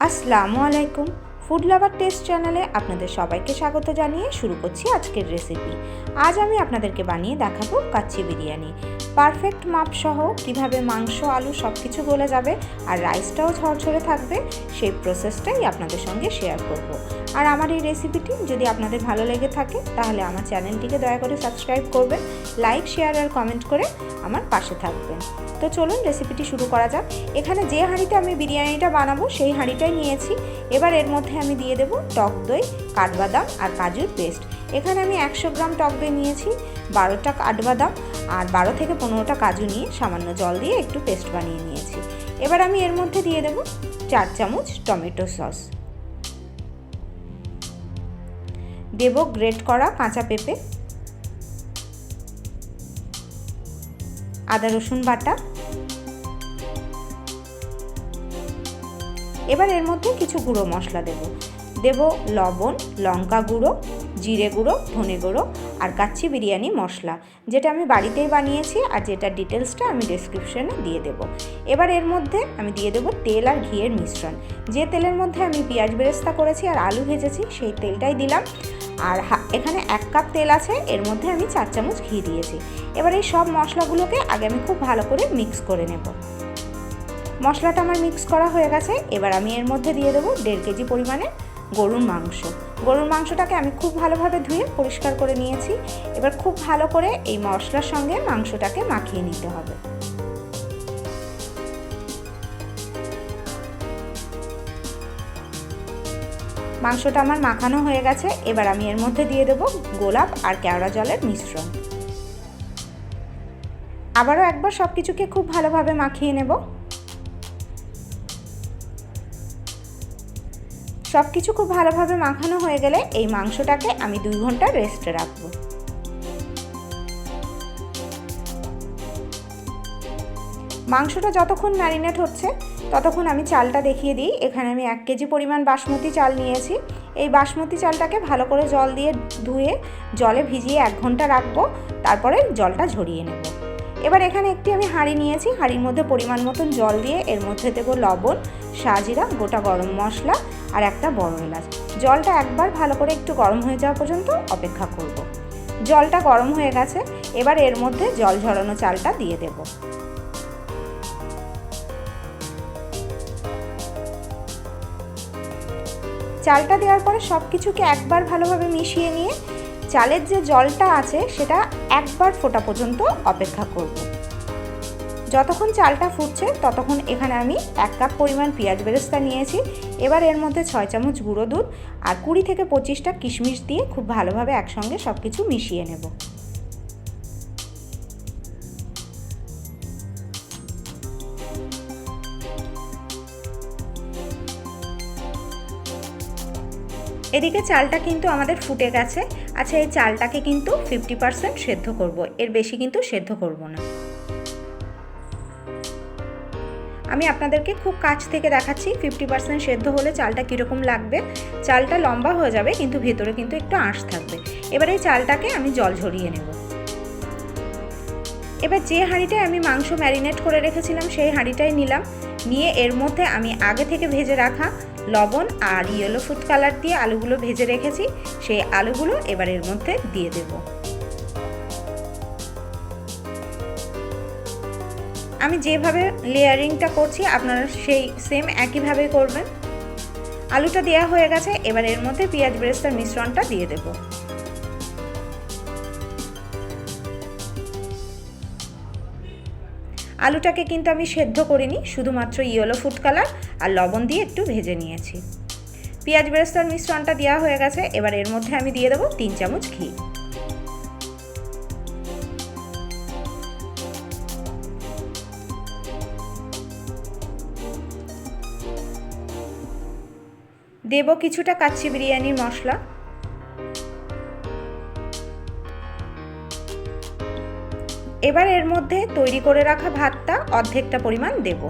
আসসালামু আলাইকুম। Food lover test চ্যানেলে আপনাদের সবাইকে স্বাগত জানিয়ে শুরু করছি আজকের রেসিপি। আজ আমি আপনাদেরকে বানিয়ে দেখাবো কাচ্চি বিরিয়ানি। পারফেক্ট মাপ সহ কিভাবে মাংস, আলু সব কিছু গলে যাবে আর রাইসটাও ঝরঝরে থাকবে, সেই প্রসেসটাই আপনাদের সঙ্গে শেয়ার করব। আর আমার এই রেসিপিটি যদি আপনাদের ভালো লেগে থাকে তাহলে আমার চ্যানেলটিকে দয়া করে সাবস্ক্রাইব করবেন, লাইক, শেয়ার আর কমেন্ট করে আমার পাশে থাকবেন। তো চলুন রেসিপিটি শুরু করা যাক। এখানে যে হাঁড়িতে আমি বিরিয়ানিটা বানাবো সেই হাঁড়িটাই নিয়েছি। এবার এর মধ্যে আমি দিয়ে দেবো টক দই, কাঠবাদাম আর কাজুর পেস্ট। এখানে আমি 100 গ্রাম টক দই নিয়েছি, 12টা কাঠবাদাম আর 12 থেকে 15টা কাজু নিয়ে সামান্য জল দিয়ে একটু পেস্ট বানিয়ে নিয়েছি। এবার আমি এর মধ্যে দিয়ে দেবো 4 চামচ টমেটো সস, দেব গ্রেট করা কাঁচা পেঁপে, আদা রসুন বাটা। এবার এর মধ্যে কিছু গুঁড়ো মশলা দেব লবণ, লঙ্কা গুঁড়ো, জিরে গুঁড়ো, ধনে গুঁড়ো আর কাচ্চি বিরিয়ানি মশলা, যেটা আমি বাড়িতেই বানিয়েছি আর যেটা ডিটেলসটা আমি ডেসক্রিপশনে দিয়ে দেব। এবার এর মধ্যে আমি দিয়ে দেব তেল আর ঘিয়ের মিশ্রণ। যে তেলের মধ্যে আমি পেঁয়াজ বেরেস্তা করেছি আর আলু ভেজেছি সেই তেলটাই দিলাম। আর এখানে 1 কাপ তেল আছে, এর মধ্যে আমি 4 চামচ ঘি দিয়েছি। এবার এই সব মশলাগুলোকে আগে আমি খুব ভালো করে মিক্স করে নেব। মশলাটা আমার মিক্স করা হয়ে গেছে। এবার আমি এর মধ্যে দিয়ে দেবো 1.5 কেজি পরিমাণে গরুর মাংস। গরুর মাংসটাকে আমি খুব ভালোভাবে ধুয়ে পরিষ্কার করে নিয়েছি। এবার খুব ভালো করে এই মশলার সঙ্গে মাংসটাকে মাখিয়ে নিতে হবে। মাংসটা আমার মাখানো হয়ে গেছে। এবার আমি এর মধ্যে দিয়ে দেবো গোলাপ আর কেওড়া জলের মিশ্রণ। আবারও একবার সব কিছুকে খুব ভালোভাবে মাখিয়ে নেব। সব কিছু খুব ভালোভাবে মাখানো হয়ে গেলে এই মাংসটাকে আমি 2 ঘন্টা রেস্টে রাখবো। মাংসটা যতক্ষণ ম্যারিনেট হচ্ছে ততক্ষণ আমি চালটা দেখিয়ে দিই। এখানে আমি 1 কেজি পরিমাণ বাসমতি চাল নিয়েছি। এই বাসমতি চালটাকে ভালো করে জল দিয়ে ধুয়ে জলে ভিজিয়ে 1 ঘন্টা রাখবো, তারপরে জলটা ঝরিয়ে নেব। এবার এখানে একটি আমি হাঁড়ি নিয়েছি, হাঁড়ির মধ্যে পরিমাণ মতন জল দিয়ে এর মধ্যে দেবো লবণ, সাজিরা, গোটা গরম মশলা আর একটা বড় এলাচ। জলটা একবার ভালো করে একটু গরম হয়ে যাওয়া পর্যন্ত অপেক্ষা করব। জলটা গরম হয়ে গেছে। এবার এর মধ্যে জল ঝরানো চালটা দিয়ে দেব। চালটা দেওয়ার পরে সব কিছুকে একবার ভালোভাবে মিশিয়ে নিয়ে চালের যে জলটা আছে সেটা একবার ফোটা পর্যন্ত অপেক্ষা করব। যতক্ষণ চালটা ফুটছে ততক্ষণ এখানে আমি 1 কাপ পরিমাণ পেঁয়াজ বেরেস্তা নিয়েছি। এবার এর মধ্যে 6 চামচ গুঁড়ো দুধ আর 20 থেকে 25টা কিশমিশ দিয়ে খুব ভালোভাবে একসঙ্গে সব কিছু মিশিয়ে নেব। এদিকে চালটা কিন্তু আমাদের ফুটে গেছে। আচ্ছা, এই চালটাকে কিন্তু 50% সেদ্ধ করব, এর বেশি কিন্তু সেদ্ধ করব না। আমি আপনাদেরকে খুব কাছ থেকে দেখাচ্ছি 50% সেদ্ধ হলে চালটা কীরকম লাগবে। চালটা লম্বা হয়ে যাবে কিন্তু ভেতরে কিন্তু একটু আঁশ থাকবে। এবার এই চালটাকে আমি জল ঝরিয়ে নেব। এবার যে হাঁড়িটায় আমি মাংস ম্যারিনেট করে রেখেছিলাম সেই হাঁড়িটাই নিলাম, নিয়ে এর মধ্যে আমি আগে থেকে ভেজে রাখা লবণ আর ইয়েলো ফুড কালার দিয়ে আলুগুলো ভেজে রেখেছি সেই আলুগুলো এবার এর মধ্যে দিয়ে দেব। আমি যেভাবে লেয়ারিংটা করছি আপনারা সেই সেম একইভাবে করবেন। আলুটা দেওয়া হয়ে গেছে। এবার এর মধ্যে পেঁয়াজ বেরেস্তার মিশ্রণটা দিয়ে দেব। আলুটাকে কিন্তু আমি সেদ্ধ করিনি, শুধুমাত্র ইয়েলো ফুড কালার আর লবণ দিয়ে একটু ভেজে নিয়েছি। পেঁয়াজ বেরেস্তার মিশ্রণটা দেওয়া হয়ে গেছে। এবার এর মধ্যে আমি দিয়ে দেবো 3 চামচ ঘি। দেব কিছুটা কাচ্চি বিরিয়ানির মশলা। এবার এর মধ্যে তৈরি করে রাখা ভাতটা অর্ধেকটা পরিমাণ দেব।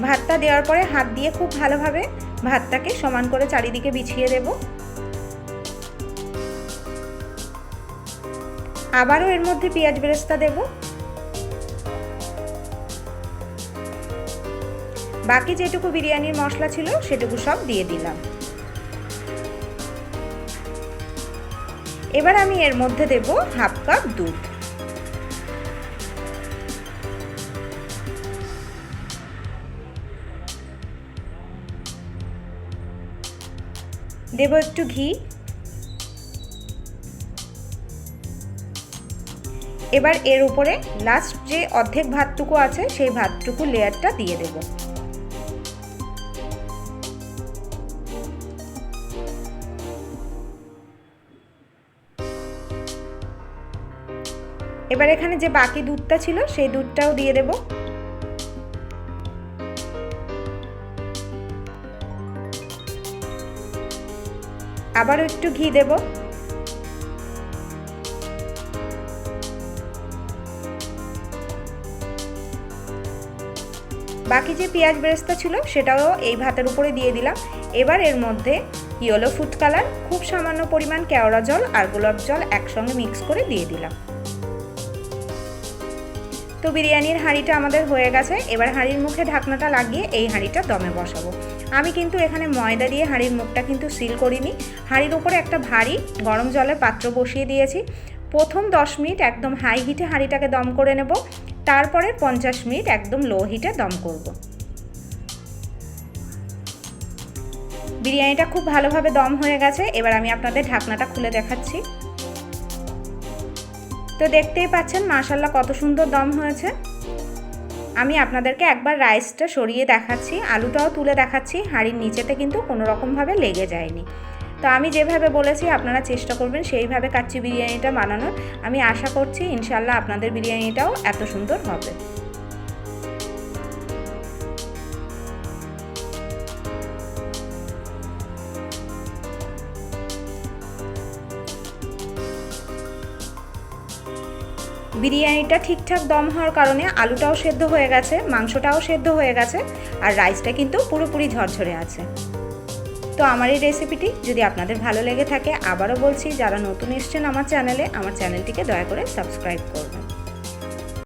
ভাতটা দেওয়ার পরে হাত দিয়ে খুব ভালোভাবে ভাতটাকে সমান করে চারিদিকে বিছিয়ে দেব। আবারও এর মধ্যে পেঁয়াজ বেরেস্তা দেব। বাকি যেটুকু বিরিয়ানির মশলা ছিল সেটুকু সব দিয়ে দিলাম। এবার আমি এর মধ্যে দেব হাফ কাপ দুধ। দেব একটু ঘি। এবার এর উপরে লাস্ট যে অর্ধেক ভাতটুকু আছে সেই ভাতটুকু লেয়ারটা দিয়ে দেব। এবার এখানে যে বাকি দুধটা ছিল সেই দুধটাও দিয়ে দেব। আবারও একটু ঘি দেব। বাকি যে পেঁয়াজ বেরেস্তা ছিল সেটাও এই ভাতের উপরে দিয়ে দিলাম। এবার এর মধ্যে ইয়েলো ফুড কালার, খুব সামান্য পরিমাণ কেওড়া জল আর গোলাপ জল একসঙ্গে মিক্স করে দিয়ে দিলাম। তো বিরিয়ানির হাঁড়িটা আমাদের হয়ে গেছে। এবার হাঁড়ির মুখে ঢাকনাটা লাগিয়ে এই হাঁড়িটা দমে বসাবো। আমি কিন্তু এখানে ময়দা দিয়ে হাঁড়ির মুখটা কিন্তু সিল করিনি। হাঁড়ির উপরে একটা ভারী গরম জলের পাত্র বসিয়ে দিয়েছি। প্রথম 10 মিনিট একদম হাই হিটে হাঁড়িটাকে দম করে নেব, তারপরে 50 মিনিট একদম লো হিটে দম করব। বিরিয়ানিটা খুব ভালোভাবে দম হয়ে গেছে। এবার আমি আপনাদের ঢাকনাটা খুলে দেখাচ্ছি। তো দেখতেই পাচ্ছেন মাশাআল্লাহ কত সুন্দর দম হয়েছে। আমি আপনাদেরকে একবার রাইসটা সরিয়ে দেখাচ্ছি, আলুটাও তুলে দেখাচ্ছি। হাঁড়ির নিচেতে কিন্তু কোনো রকমভাবে লেগে যায়নি। তো আমি যেভাবে বলেছি আপনারা চেষ্টা করবেন সেইভাবে কাচ্চি বিরিয়ানিটা বানানোর। আমি আশা করছি ইনশাআল্লাহ আপনাদের বিরিয়ানিটাও এত সুন্দর হবে। বিরিয়ানিটা ঠিকঠাক দম হওয়ার কারণে আলুটাও সেদ্ধ হয়ে গেছে, মাংসটাও সেদ্ধ হয়ে গেছে, আর রাইসটা কিন্তু পুরোপুরি ঝরঝরে আছে। তো আমার এই রেসিপিটি যদি আপনাদের ভালো লেগে থাকে, আবারও বলছি যারা নতুন এসেছেন আমার চ্যানেলটিকে দয়া করে সাবস্ক্রাইব করবেন।